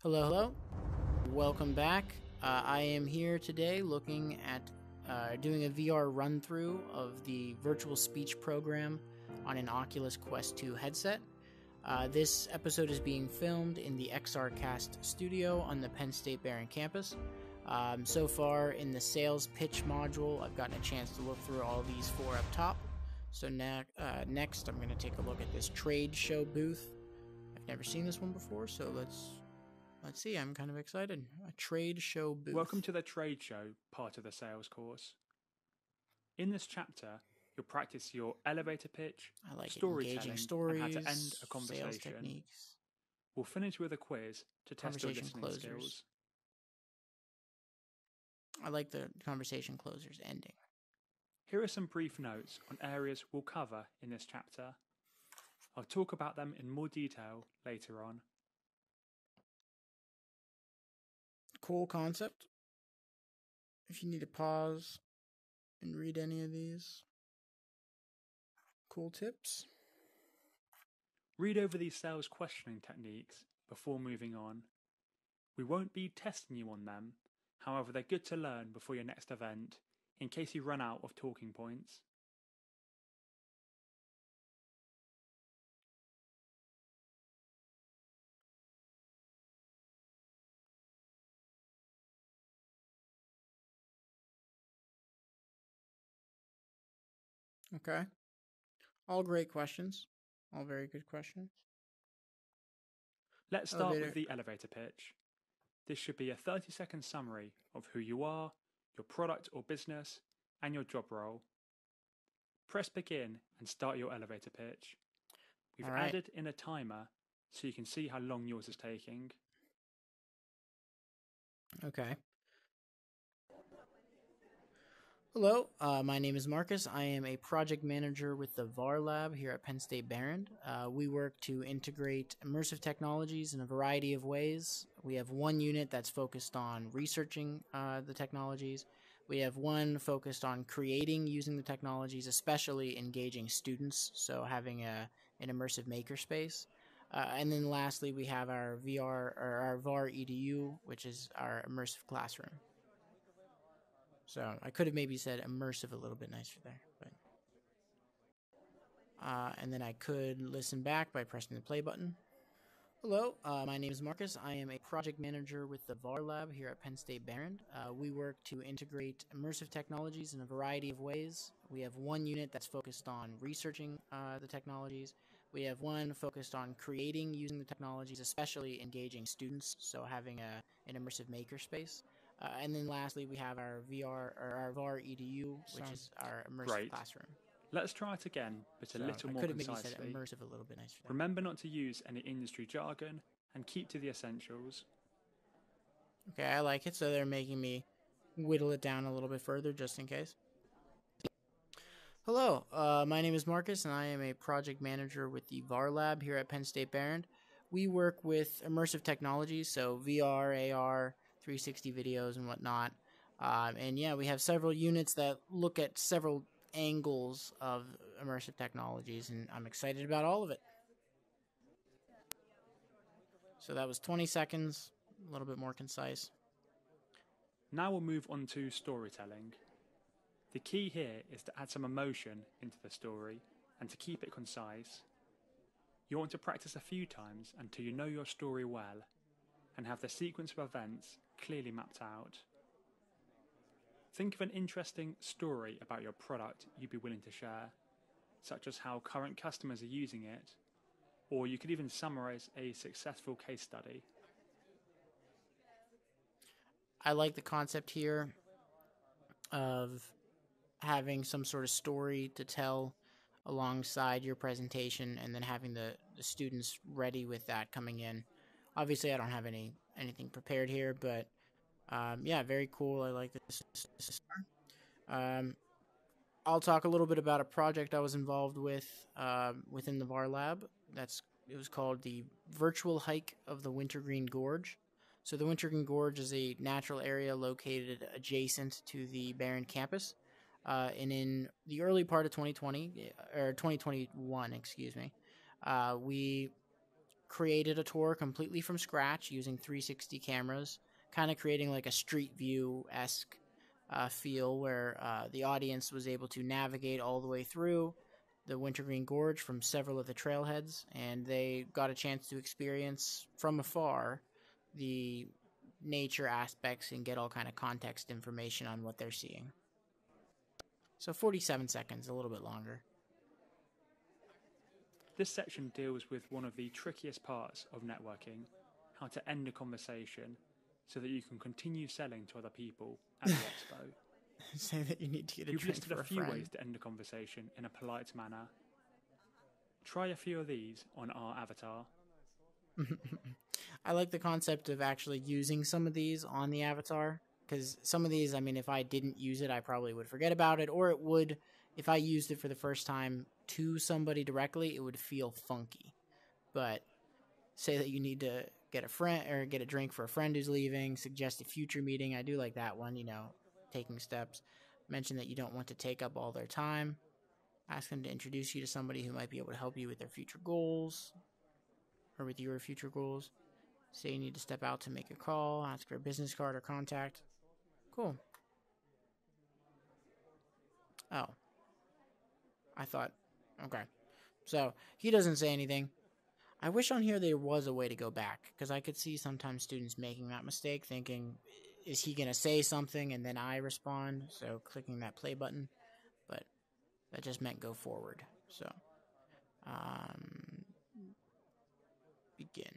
Hello, hello. Welcome back. I am here today looking at doing a VR run through of the VirtualSpeech program on an Oculus Quest 2 headset. This episode is being filmed in the XRcast Studio on the Penn State Behrend campus. So far in the sales pitch module, I've gotten a chance to look through all these four up top. So next, I'm going to take a look at this trade show booth. I've never seen this one before, so let's see. I'm kind of excited. A trade show booth. Welcome to the trade show part of the sales course. In this chapter, you'll practice your elevator pitch, I like storytelling, engaging stories, and how to end a conversation. sales techniques. We'll finish with a quiz to test your listening closers. skills. I like the conversation closers ending. Here are some brief notes on areas we'll cover in this chapter. I'll talk about them in more detail later on. Cool concept. If you need to pause and read any of these cool tips. Read over these sales questioning techniques before moving on. We won't be testing you on them, however they're good to learn before your next event in case you run out of talking points. Okay. All great questions. All very good questions. Let's start with the elevator pitch. This should be a 30-second summary of who you are, your product or business, and your job role. Press begin and start your elevator pitch. We've added in a timer so you can see how long yours is taking. Okay. Hello, my name is Marcus. I am a project manager with the VAR lab here at Penn State Behrend. We work to integrate immersive technologies in a variety of ways. We have one unit that's focused on researching the technologies. We have one focused on creating using the technologies, especially engaging students, so having an immersive makerspace. And then lastly, we have our our VAR EDU, which is our immersive classroom. So I could have maybe said immersive a little bit nicer there, but and then I could listen back by pressing the play button. Hello, my name is Marcus. I am a project manager with the VAR lab here at Penn State Behrend. We work to integrate immersive technologies in a variety of ways. We have one unit that's focused on researching the technologies. We have one focused on creating using the technologies, especially engaging students, so having an immersive makerspace. And then lastly, we have our our VAR EDU, which is our immersive classroom. Let's try it again, but a little more concisely. I could have maybe said immersive a little bit nicer. Remember not to use any industry jargon and keep to the essentials. Okay, I like it. So they're making me whittle it down a little bit further just in case. Hello, my name is Marcus, and I am a project manager with the VAR lab here at Penn State Behrend. We work with immersive technologies, so VR, AR, 360 videos and whatnot. And yeah, we have several units that look at several angles of immersive technologies, and I'm excited about all of it. So that was 20 seconds, a little bit more concise. Now we'll move on to storytelling. The key here is to add some emotion into the story and to keep it concise. You want to practice a few times until you know your story well and have the sequence of events clearly mapped out. Think of an interesting story about your product you'd be willing to share, such as how current customers are using it, or you could even summarize a successful case study. I like the concept here of having some sort of story to tell alongside your presentation and then having the students ready with that coming in. Obviously, I don't have anything prepared here, but yeah, very cool. I like this. I'll talk a little bit about a project I was involved with within the VAR lab. It was called the Virtual Hike of the Wintergreen Gorge. So the Wintergreen Gorge is a natural area located adjacent to the Behrend campus. And in the early part of 2020, or 2021, excuse me, we created a tour completely from scratch using 360 cameras, kind of creating like a street view-esque feel where the audience was able to navigate all the way through the Wintergreen Gorge from several of the trailheads, and they got a chance to experience from afar the nature aspects and get all kind of context information on what they're seeing. So 47 seconds, a little bit longer. This section deals with one of the trickiest parts of networking, how to end a conversation so that you can continue selling to other people at the expo. Say that you need to get a You've drink listed for a few friend. ways to end a conversation in a polite manner. Try a few of these on our avatar. I like the concept of actually using some of these on the avatar, because some of these, I mean, if I didn't use it, I probably would forget about it, or it would, if I used it for the first time to somebody directly, it would feel funky. But say that you need to get a friend or get a drink for a friend who's leaving, suggest a future meeting. I do like that one, you know, taking steps. Mention that you don't want to take up all their time. Ask them to introduce you to somebody who might be able to help you with their future goals or with your future goals. Say you need to step out to make a call, ask for a business card or contact. Cool. Oh. I thought, okay. So, he doesn't say anything. I wish on here there was a way to go back, because I could see sometimes students making that mistake, thinking, is he going to say something and then I respond? So, clicking that play button. But that just meant go forward. So, begin.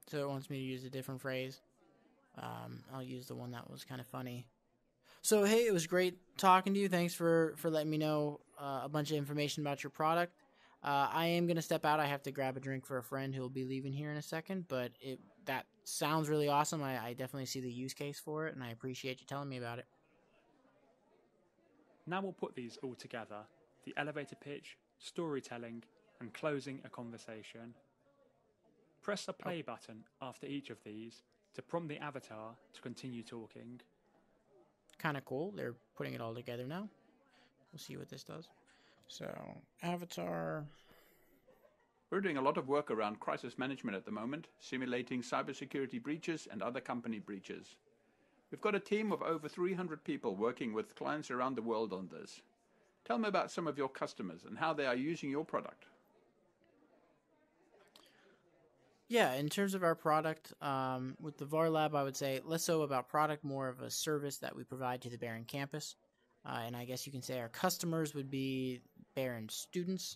So it wants me to use a different phrase. I'll use the one that was kind of funny. So, hey, it was great talking to you. Thanks for letting me know a bunch of information about your product. I am going to step out. I have to grab a drink for a friend who will be leaving here in a second, but that sounds really awesome. I definitely see the use case for it, and I appreciate you telling me about it. Now we'll put these all together: the elevator pitch, storytelling, and closing a conversation. Press the play button after each of these to prompt the avatar to continue talking. Kind of cool. They're putting it all together now. We'll see what this does. So, avatar. We're doing a lot of work around crisis management at the moment, simulating cybersecurity breaches and other company breaches. We've got a team of over 300 people working with clients around the world on this. Tell me about some of your customers and how they are using your product. Yeah, in terms of our product, with the VAR Lab, I would say less so about product, more of a service that we provide to the Behrend campus. And I guess you can say our customers would be Behrend students,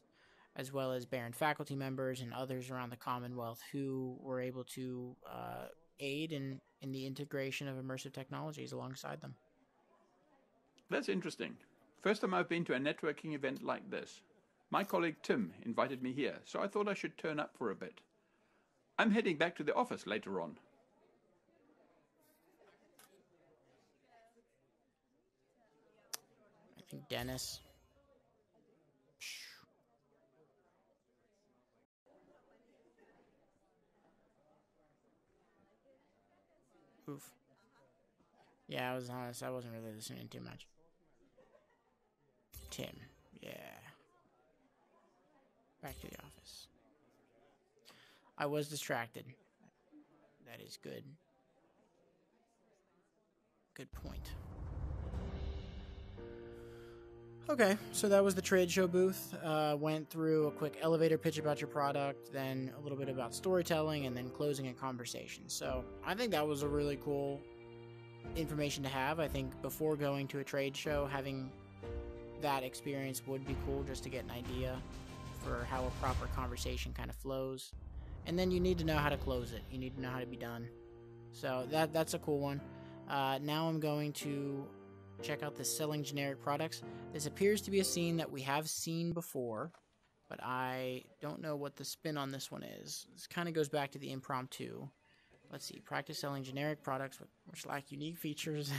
as well as Behrend faculty members and others around the Commonwealth who were able to aid in the integration of immersive technologies alongside them. That's interesting. First time I've been to a networking event like this. My colleague Tim invited me here, so I thought I should turn up for a bit. I'm heading back to the office later on. I think Dennis. Oof. Yeah, I was honest. I wasn't really listening too much. Tim. Yeah. Back to the office. I was distracted. That is good. Good point. Okay, so that was the trade show booth. Went through a quick elevator pitch about your product, then a little bit about storytelling, and then closing a conversation. So I think that was a really cool information to have. I think before going to a trade show, having that experience would be cool just to get an idea for how a proper conversation kind of flows. And then you need to know how to close it. You need to know how to be done. So that's a cool one. Now I'm going to check out the selling generic products. This appears to be a scene that we have seen before, but I don't know what the spin on this one is. This kind of goes back to the impromptu. Let's see. Practice selling generic products which lack unique features.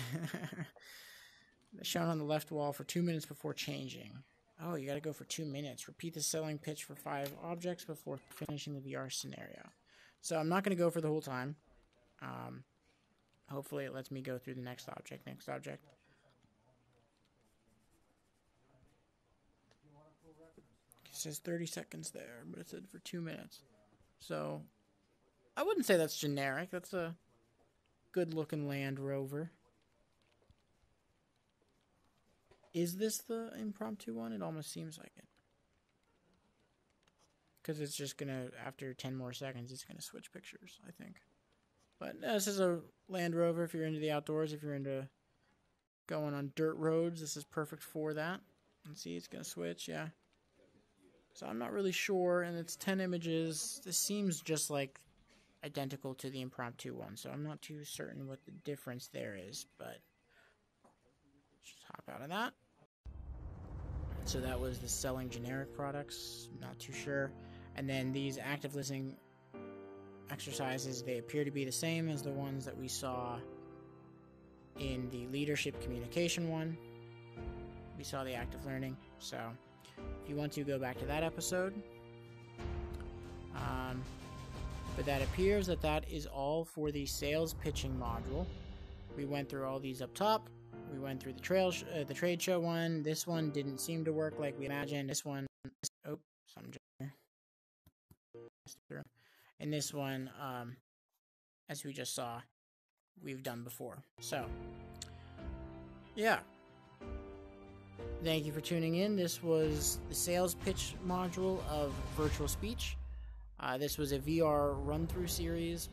Shown on the left wall for 2 minutes before changing. Oh, you got to go for 2 minutes. Repeat the selling pitch for 5 objects before finishing the VR scenario. So I'm not going to go for the whole time. Hopefully it lets me go through the next object. says 30 seconds there, but it said for 2 minutes. So, I wouldn't say that's generic. That's a good-looking Land Rover. Is this the impromptu one? It almost seems like it. Because it's just going to, after 10 more seconds, it's going to switch pictures, I think. But this is a Land Rover if you're into the outdoors, if you're into going on dirt roads. This is perfect for that. And see, it's going to switch, yeah. So I'm not really sure, and it's 10 images. This seems just like identical to the impromptu one, so I'm not too certain what the difference there is, but just hop out of that. So that was the selling generic products, not too sure. And then these active listening exercises, they appear to be the same as the ones that we saw in the leadership communication one. We saw the active learning, so if you want to go back to that episode. But that appears that that is all for the sales pitching module. We went through all these up top. We went through the trade show one. This one didn't seem to work like we imagined. This one, oh, something just through. And this one, as we just saw, we've done before. So, yeah. Thank you for tuning in. This was the sales pitch module of VirtualSpeech. This was a VR run-through series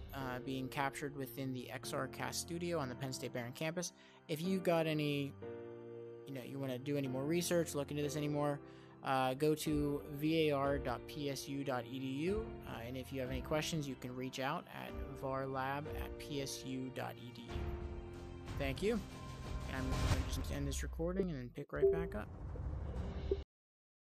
being captured within the XRcast Studio on the Penn State Behrend campus. If you got any, you want to do any more research, look into this anymore, go to var.psu.edu. And if you have any questions, you can reach out at varlab@psu.edu. Thank you. And I'm going to just end this recording and then pick right back up.